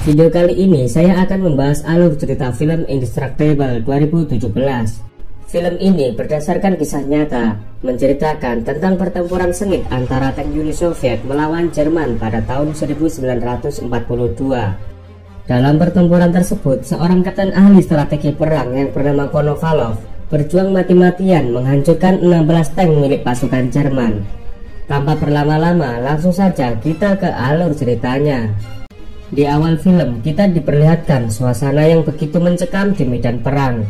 Video kali ini saya akan membahas alur cerita film Indestructible 2017. Film ini berdasarkan kisah nyata, menceritakan tentang pertempuran sengit antara tank Uni Soviet melawan Jerman pada tahun 1942. Dalam pertempuran tersebut, seorang kapten ahli strategi perang yang bernama Konovalov berjuang mati-matian menghancurkan 16 tank milik pasukan Jerman. Tanpa berlama-lama, langsung saja kita ke alur ceritanya. Di awal film, kita diperlihatkan suasana yang begitu mencekam di medan perang.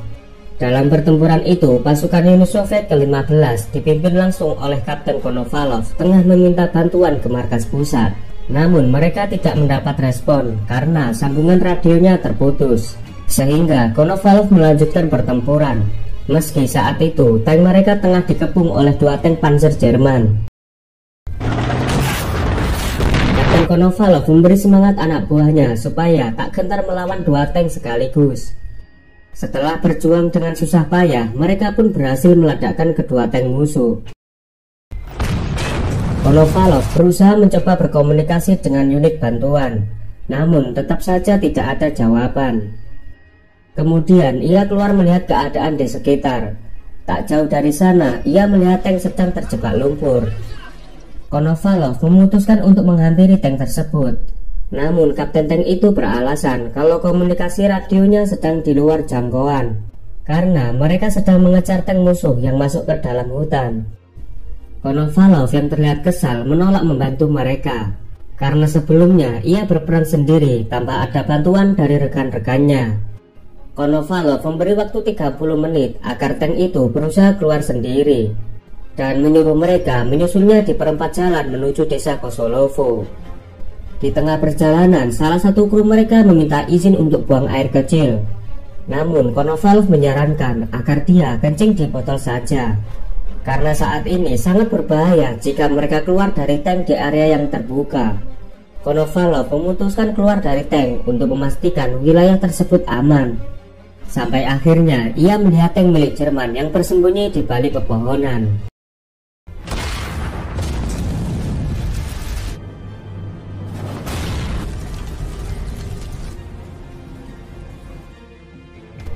Dalam pertempuran itu, pasukan Uni Soviet ke-15 dipimpin langsung oleh Kapten Konovalov tengah meminta bantuan ke markas pusat. Namun mereka tidak mendapat respon karena sambungan radionya terputus. Sehingga Konovalov melanjutkan pertempuran. Meski saat itu, tank mereka tengah dikepung oleh 2 tank Panzer Jerman. Konovalov memberi semangat anak buahnya supaya tak gentar melawan 2 tank sekaligus. Setelah berjuang dengan susah payah, mereka pun berhasil meledakkan kedua tank musuh. Konovalov berusaha mencoba berkomunikasi dengan unit bantuan, namun tetap saja tidak ada jawaban. Kemudian ia keluar melihat keadaan di sekitar. Tak jauh dari sana, ia melihat tank sedang terjebak lumpur. Konovalov memutuskan untuk menghampiri tank tersebut. Namun kapten tank itu beralasan kalau komunikasi radionya sedang di luar jangkauan karena mereka sedang mengejar tank musuh yang masuk ke dalam hutan. Konovalov yang terlihat kesal menolak membantu mereka karena sebelumnya ia berperan sendiri tanpa ada bantuan dari rekan-rekannya. Konovalov memberi waktu 30 menit agar tank itu berusaha keluar sendiri dan menyuruh mereka menyusulnya di perempat jalan menuju desa Kosolovo. Di tengah perjalanan, salah satu kru mereka meminta izin untuk buang air kecil. Namun Konovalov menyarankan agar dia kencing di botol saja, karena saat ini sangat berbahaya jika mereka keluar dari tank di area yang terbuka. Konovalov memutuskan keluar dari tank untuk memastikan wilayah tersebut aman. Sampai akhirnya ia melihat tank milik Jerman yang bersembunyi di balik pepohonan.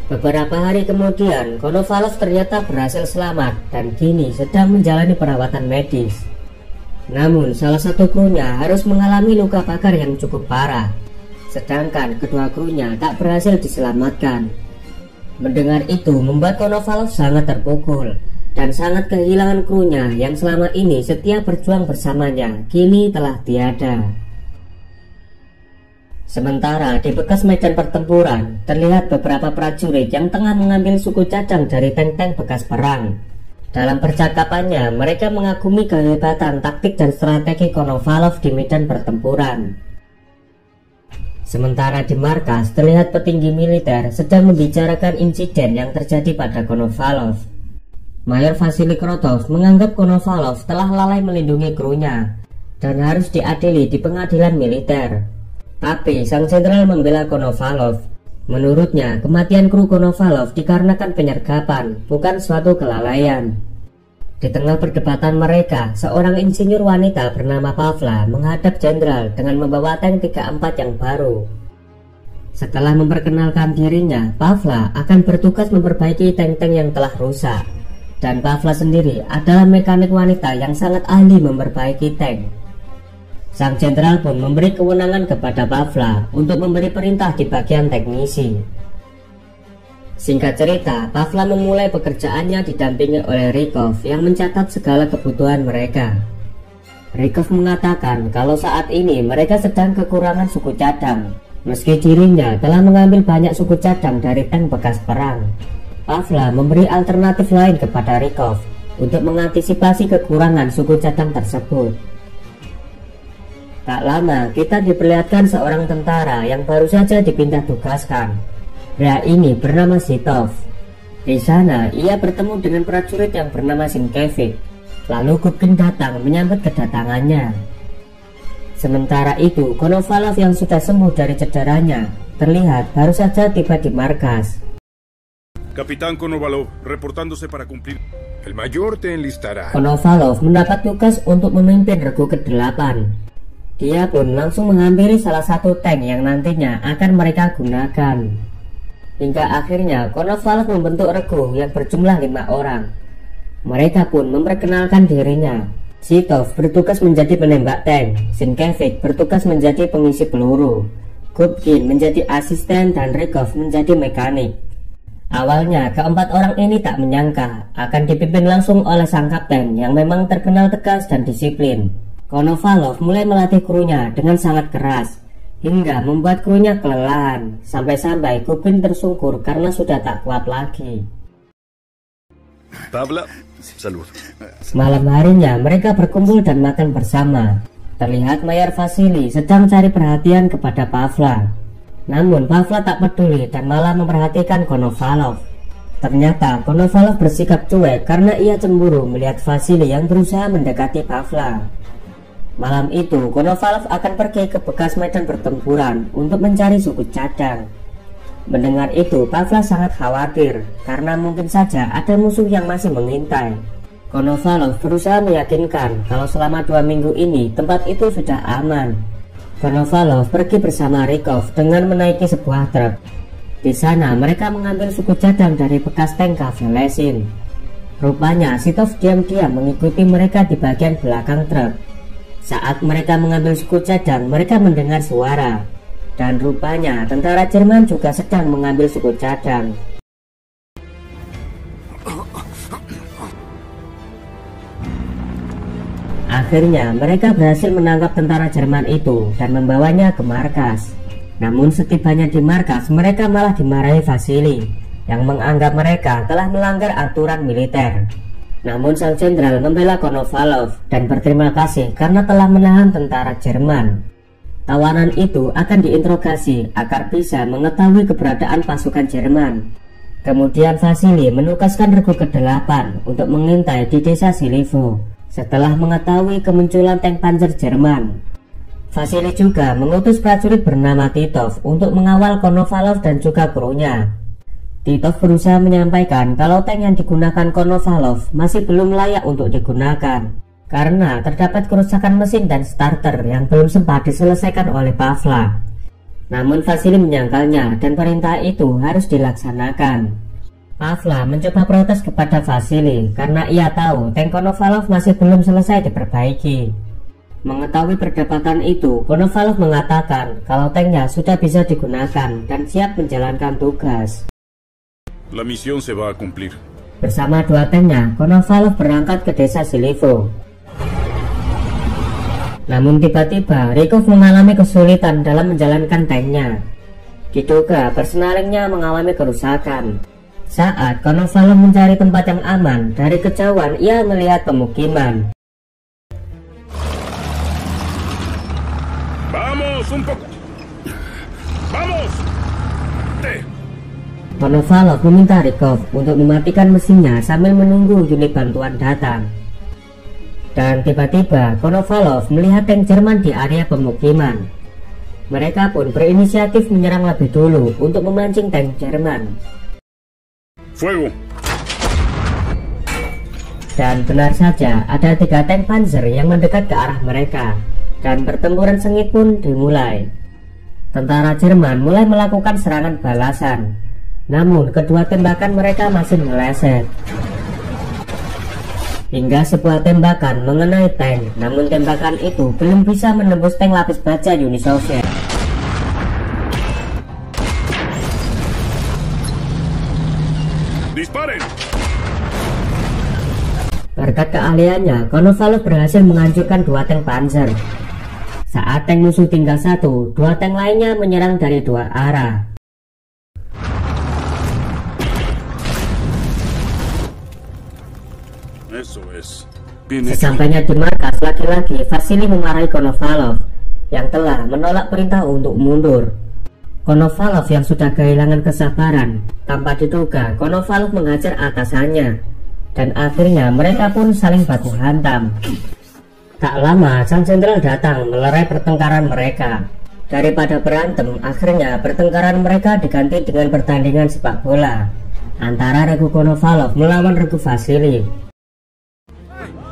Beberapa hari kemudian, Konovalov ternyata berhasil selamat dan kini sedang menjalani perawatan medis. Namun salah satu krunya harus mengalami luka bakar yang cukup parah, sedangkan kedua krunya tak berhasil diselamatkan. Mendengar itu membuat Konovalov sangat terpukul dan sangat kehilangan krunya yang selama ini setia berjuang bersamanya kini telah tiada. Sementara di bekas medan pertempuran, terlihat beberapa prajurit yang tengah mengambil suku cadang dari tank-tank bekas perang. Dalam percakapannya, mereka mengagumi kehebatan taktik dan strategi Konovalov di medan pertempuran. Sementara di markas, terlihat petinggi militer sedang membicarakan insiden yang terjadi pada Konovalov. Mayor Vasily Krotov menganggap Konovalov telah lalai melindungi krunya dan harus diadili di pengadilan militer. Tapi sang jenderal membela Konovalov. Menurutnya, kematian kru Konovalov dikarenakan penyergapan, bukan suatu kelalaian. Di tengah perdebatan mereka, seorang insinyur wanita bernama Pavla menghadap jenderal dengan membawa tank 34 yang baru. Setelah memperkenalkan dirinya, Pavla akan bertugas memperbaiki tank-tank yang telah rusak. Dan Pavla sendiri adalah mekanik wanita yang sangat ahli memperbaiki tank. Sang jenderal pun memberi kewenangan kepada Pavla untuk memberi perintah di bagian teknisi. Singkat cerita, Pavla memulai pekerjaannya didampingi oleh Rykov yang mencatat segala kebutuhan mereka. Rykov mengatakan kalau saat ini mereka sedang kekurangan suku cadang, meski dirinya telah mengambil banyak suku cadang dari tank bekas perang. Pavla memberi alternatif lain kepada Rykov untuk mengantisipasi kekurangan suku cadang tersebut. Tak lama kita diperlihatkan seorang tentara yang baru saja dipindah tugaskan. Pria ini bernama Zitov. Di sana ia bertemu dengan prajurit yang bernama Sienkiewicz. Lalu Gubkin datang menyambut kedatangannya. Sementara itu Konovalov yang sudah sembuh dari cederanya terlihat baru saja tiba di markas. Capitán Konovalov, reportándose para cumplir. El mayor te enlistará. Konovalov mendapat tugas untuk memimpin regu ke-8. Dia pun langsung menghampiri salah satu tank yang nantinya akan mereka gunakan. Hingga akhirnya Konovalov membentuk regu yang berjumlah 5 orang. Mereka pun memperkenalkan dirinya. Titov bertugas menjadi penembak tank, Sienkiewicz bertugas menjadi pengisi peluru, Gubkin menjadi asisten, dan Rykov menjadi mekanik. Awalnya keempat orang ini tak menyangka akan dipimpin langsung oleh sang kapten yang memang terkenal tegas dan disiplin. Konovalov mulai melatih krunya dengan sangat keras hingga membuat krunya kelelahan, sampai-sampai Gubkin tersungkur karena sudah tak kuat lagi. Tabla, salud. Malam harinya mereka berkumpul dan makan bersama. Terlihat Mayor Vasily sedang cari perhatian kepada Pavla. Namun Pavla tak peduli dan malah memperhatikan Konovalov. Ternyata Konovalov bersikap cuek karena ia cemburu melihat Vasily yang berusaha mendekati Pavla. Malam itu Konovalov akan pergi ke bekas medan pertempuran untuk mencari suku cadang. Mendengar itu Pavla sangat khawatir karena mungkin saja ada musuh yang masih mengintai. Konovalov berusaha meyakinkan kalau selama 2 minggu ini tempat itu sudah aman. Konovalov pergi bersama Rykov dengan menaiki sebuah truk. Di sana mereka mengambil suku cadang dari bekas tank Kavalesin. Rupanya Titov diam-diam mengikuti mereka di bagian belakang truk. Saat mereka mengambil suku cadang, mereka mendengar suara. Dan rupanya tentara Jerman juga sedang mengambil suku cadang. Akhirnya mereka berhasil menangkap tentara Jerman itu dan membawanya ke markas. Namun setibanya di markas, mereka malah dimarahi Vasily yang menganggap mereka telah melanggar aturan militer. Namun sang jenderal membela Konovalov dan berterima kasih karena telah menahan tentara Jerman. Tawanan itu akan diinterogasi agar bisa mengetahui keberadaan pasukan Jerman. Kemudian Vasily menugaskan regu ke-8 untuk mengintai di desa Silivo setelah mengetahui kemunculan tank panzer Jerman. Vasily juga mengutus prajurit bernama Titov untuk mengawal Konovalov dan juga krunya. Titov berusaha menyampaikan kalau tank yang digunakan Konovalov masih belum layak untuk digunakan karena terdapat kerusakan mesin dan starter yang belum sempat diselesaikan oleh Pavla. Namun Vasily menyangkalnya dan perintah itu harus dilaksanakan. Pavla mencoba protes kepada Vasily karena ia tahu tank Konovalov masih belum selesai diperbaiki. Mengetahui perdebatan itu, Konovalov mengatakan kalau tanknya sudah bisa digunakan dan siap menjalankan tugas. La misión se va a cumplir. Bersama 2 tanknya, Konovalov berangkat ke desa Silivo. Namun tiba-tiba Rykov mengalami kesulitan dalam menjalankan tanknya. Diduga persnelingnya mengalami kerusakan. Saat Konovalov mencari tempat yang aman, dari kejauhan ia melihat pemukiman. Vamos un poco. Vamos. Konovalov meminta Rykov untuk mematikan mesinnya sambil menunggu unit bantuan datang. Dan tiba-tiba Konovalov melihat tank Jerman di area pemukiman. Mereka pun berinisiatif menyerang lebih dulu untuk memancing tank Jerman. Fuego. Dan benar saja ada 3 tank panzer yang mendekat ke arah mereka. Dan pertempuran sengit pun dimulai. Tentara Jerman mulai melakukan serangan balasan. Namun kedua tembakan mereka masih meleset. Hingga sebuah tembakan mengenai tank. Namun tembakan itu belum bisa menembus tank lapis baja Uni Soviet. Disparen. Berkat keahliannya, Konovalov berhasil menghancurkan 2 tank panzer. Saat tank musuh tinggal 1, 2 tank lainnya menyerang dari 2 arah. Sesampainya di markas, lagi-lagi Vasily memarahi Konovalov yang telah menolak perintah untuk mundur. Konovalov yang sudah kehilangan kesabaran, tanpa diduga Konovalov menghajar atasannya, dan akhirnya mereka pun saling baku hantam. Tak lama sang jenderal datang melerai pertengkaran mereka. Daripada berantem, akhirnya pertengkaran mereka diganti dengan pertandingan sepak bola antara regu Konovalov melawan regu Vasily.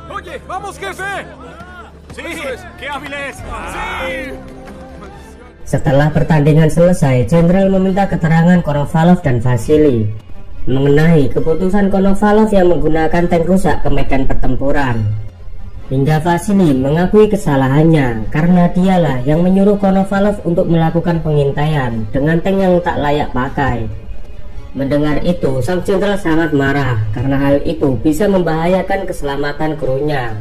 Oye, vamos jefe. Setelah pertandingan selesai, Jenderal meminta keterangan Konovalov dan Vasily mengenai keputusan Konovalov yang menggunakan tank rusak ke medan pertempuran. Hingga Vasily mengakui kesalahannya karena dialah yang menyuruh Konovalov untuk melakukan pengintaian dengan tank yang tak layak pakai. Mendengar itu, sang jenderal sangat marah karena hal itu bisa membahayakan keselamatan krunya.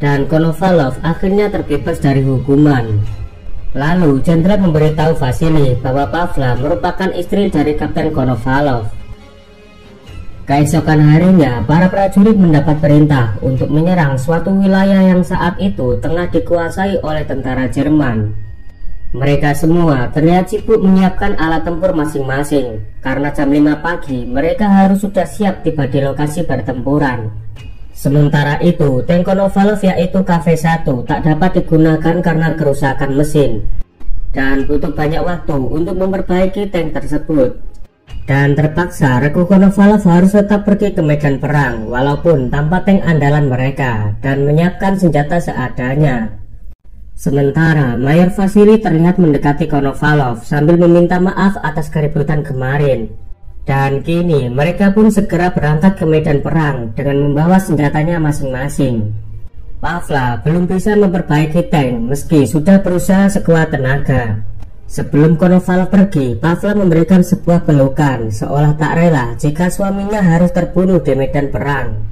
Dan Konovalov akhirnya terbebas dari hukuman. Lalu jenderal memberitahu Vasily bahwa Pavla merupakan istri dari Kapten Konovalov. Keesokan harinya, para prajurit mendapat perintah untuk menyerang suatu wilayah yang saat itu tengah dikuasai oleh tentara Jerman. Mereka semua terlihat sibuk menyiapkan alat tempur masing-masing, karena jam 5 pagi mereka harus sudah siap tiba di lokasi pertempuran. Sementara itu, tank Konovalov yaitu KV-1 tak dapat digunakan karena kerusakan mesin, dan butuh banyak waktu untuk memperbaiki tank tersebut. Dan terpaksa Regu Konovalov harus tetap pergi ke medan perang walaupun tanpa tank andalan mereka dan menyiapkan senjata seadanya. Sementara Mayor Vasily terlihat mendekati Konovalov sambil meminta maaf atas keributan kemarin. Dan kini mereka pun segera berangkat ke medan perang dengan membawa senjatanya masing-masing. Pavla belum bisa memperbaiki tank meski sudah berusaha sekuat tenaga. Sebelum Konovalov pergi, Pavla memberikan sebuah pelukan seolah tak rela jika suaminya harus terbunuh di medan perang.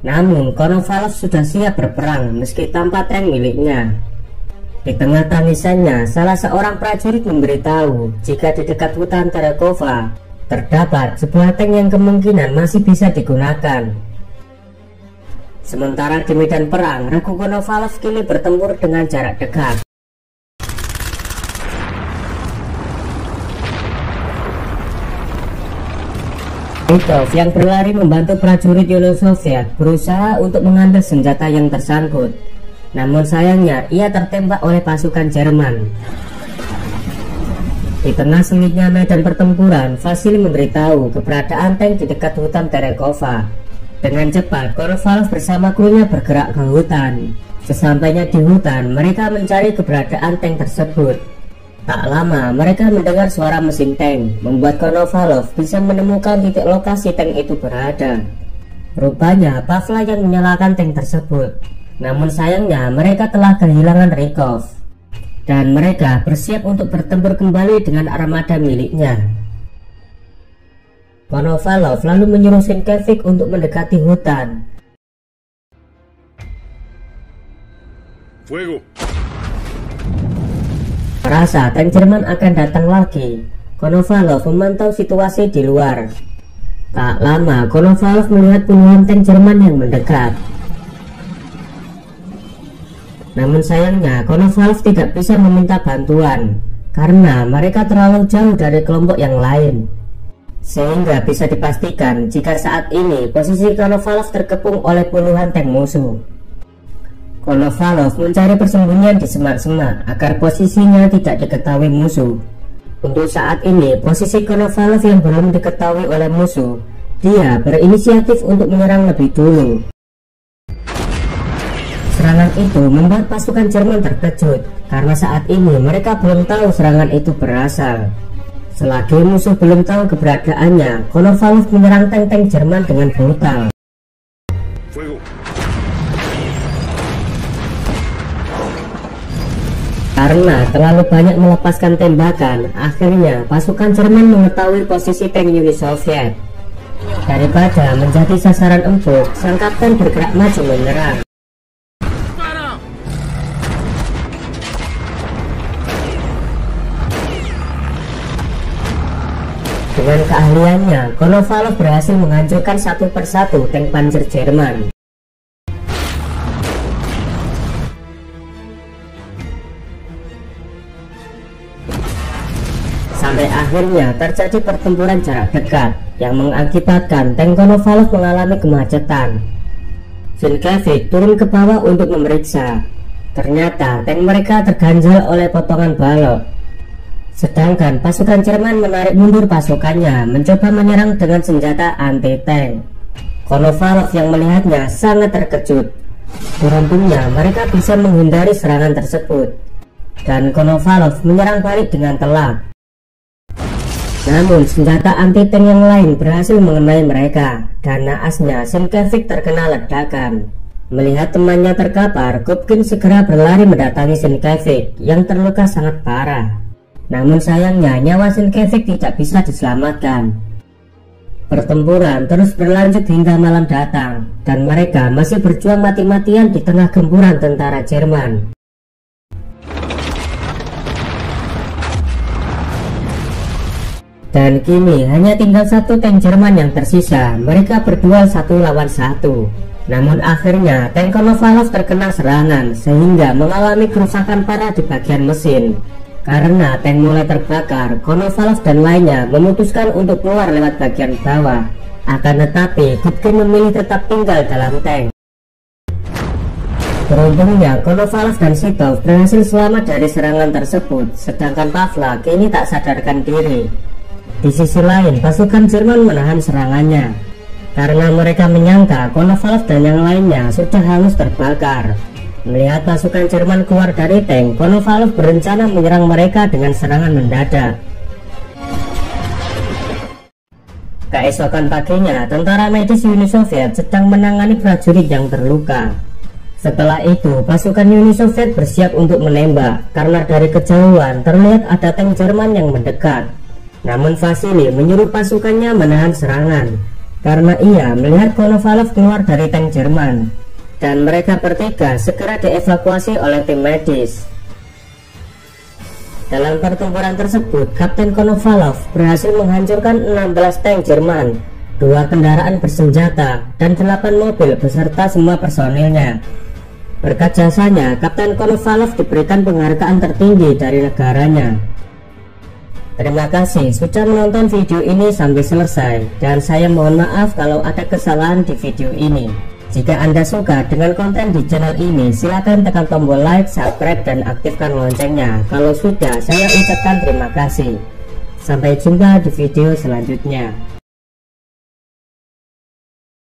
Namun Konovalov sudah siap berperang meski tanpa tank miliknya. Di tengah tangisannya, salah seorang prajurit memberitahu jika di dekat hutan Terekova terdapat sebuah tank yang kemungkinan masih bisa digunakan. Sementara di medan perang, Regu Konovalov kini bertempur dengan jarak dekat. Rykov yang berlari membantu prajurit Uni Soviet berusaha untuk mengambil senjata yang tersangkut. Namun sayangnya ia tertembak oleh pasukan Jerman. Di tengah sengitnya medan pertempuran, Vasily memberitahu keberadaan tank di dekat hutan Terekova. Dengan cepat, Konovalov bersama krunya bergerak ke hutan. Sesampainya di hutan, mereka mencari keberadaan tank tersebut. Tak lama, mereka mendengar suara mesin tank, membuat Konovalov bisa menemukan titik lokasi tank itu berada. Rupanya, Pavla yang menyalakan tank tersebut. Namun sayangnya, mereka telah kehilangan Rykov. Dan mereka bersiap untuk bertempur kembali dengan armada miliknya. Konovalov lalu menyuruh Sienkiewicz untuk mendekati hutan. Fuego. Merasa tank Jerman akan datang lagi, Konovalov memantau situasi di luar. Tak lama, Konovalov melihat puluhan tank Jerman yang mendekat. Namun sayangnya, Konovalov tidak bisa meminta bantuan karena mereka terlalu jauh dari kelompok yang lain. Sehingga bisa dipastikan jika saat ini posisi Konovalov terkepung oleh puluhan tank musuh. Konovalov mencari persembunyian di semak-semak agar posisinya tidak diketahui musuh. Untuk saat ini, posisi Konovalov yang belum diketahui oleh musuh, dia berinisiatif untuk menyerang lebih dulu. Serangan itu membuat pasukan Jerman terkejut karena saat ini mereka belum tahu serangan itu berasal. Selagi musuh belum tahu keberadaannya, Konovalov menyerang tank-tank Jerman dengan brutal. Fuego. Karena terlalu banyak melepaskan tembakan, akhirnya pasukan Jerman mengetahui posisi tank Uni Soviet. Daripada menjadi sasaran empuk, sang kapten bergerak maju menyerang. Dengan keahliannya, Konovalov berhasil menghancurkan satu persatu tank Panzer Jerman. Sampai akhirnya terjadi pertempuran jarak dekat yang mengakibatkan tank Konovalov mengalami kemacetan. Sienkiewicz turun ke bawah untuk memeriksa. Ternyata tank mereka terganjal oleh potongan balok. Sedangkan pasukan Jerman menarik mundur pasukannya mencoba menyerang dengan senjata anti-tank. Konovalov yang melihatnya sangat terkejut Beruntungnya mereka bisa menghindari serangan tersebut, dan Konovalov menyerang balik dengan telak. Namun senjata anti-tank yang lain berhasil mengenai mereka, dan naasnya Sienkiewicz terkena ledakan. Melihat temannya terkapar, Gubkin segera berlari mendatangi Sienkiewicz yang terluka sangat parah. Namun sayangnya nyawa Sienkiewicz tidak bisa diselamatkan. Pertempuran terus berlanjut hingga malam datang, dan mereka masih berjuang mati-matian di tengah gempuran tentara Jerman. Dan kini hanya tinggal satu tank Jerman yang tersisa. Mereka berduel 1 lawan 1. Namun akhirnya tank Konovalov terkena serangan sehingga mengalami kerusakan parah di bagian mesin. Karena tank mulai terbakar, Konovalov dan lainnya memutuskan untuk keluar lewat bagian bawah. Akan tetapi Gubkin memilih tetap tinggal dalam tank. Beruntungnya Konovalov dan Sitov berhasil selamat dari serangan tersebut, sedangkan Pavla kini tak sadarkan diri. Di sisi lain, pasukan Jerman menahan serangannya karena mereka menyangka Konovalov dan yang lainnya sudah hangus terbakar. Melihat pasukan Jerman keluar dari tank, Konovalov berencana menyerang mereka dengan serangan mendadak. Keesokan paginya, tentara medis Uni Soviet sedang menangani prajurit yang terluka. Setelah itu, pasukan Uni Soviet bersiap untuk menembak karena dari kejauhan terlihat ada tank Jerman yang mendekat. Namun Vasily menyuruh pasukannya menahan serangan karena ia melihat Konovalov keluar dari tank Jerman, dan mereka bertiga segera dievakuasi oleh tim medis. Dalam pertempuran tersebut, Kapten Konovalov berhasil menghancurkan 16 tank Jerman, 2 kendaraan bersenjata, dan 8 mobil beserta semua personilnya. Berkat jasanya, Kapten Konovalov diberikan penghargaan tertinggi dari negaranya. Terima kasih sudah menonton video ini sampai selesai, dan saya mohon maaf kalau ada kesalahan di video ini. Jika Anda suka dengan konten di channel ini, silakan tekan tombol like, subscribe, dan aktifkan loncengnya. Kalau sudah, saya ucapkan terima kasih. Sampai jumpa di video selanjutnya.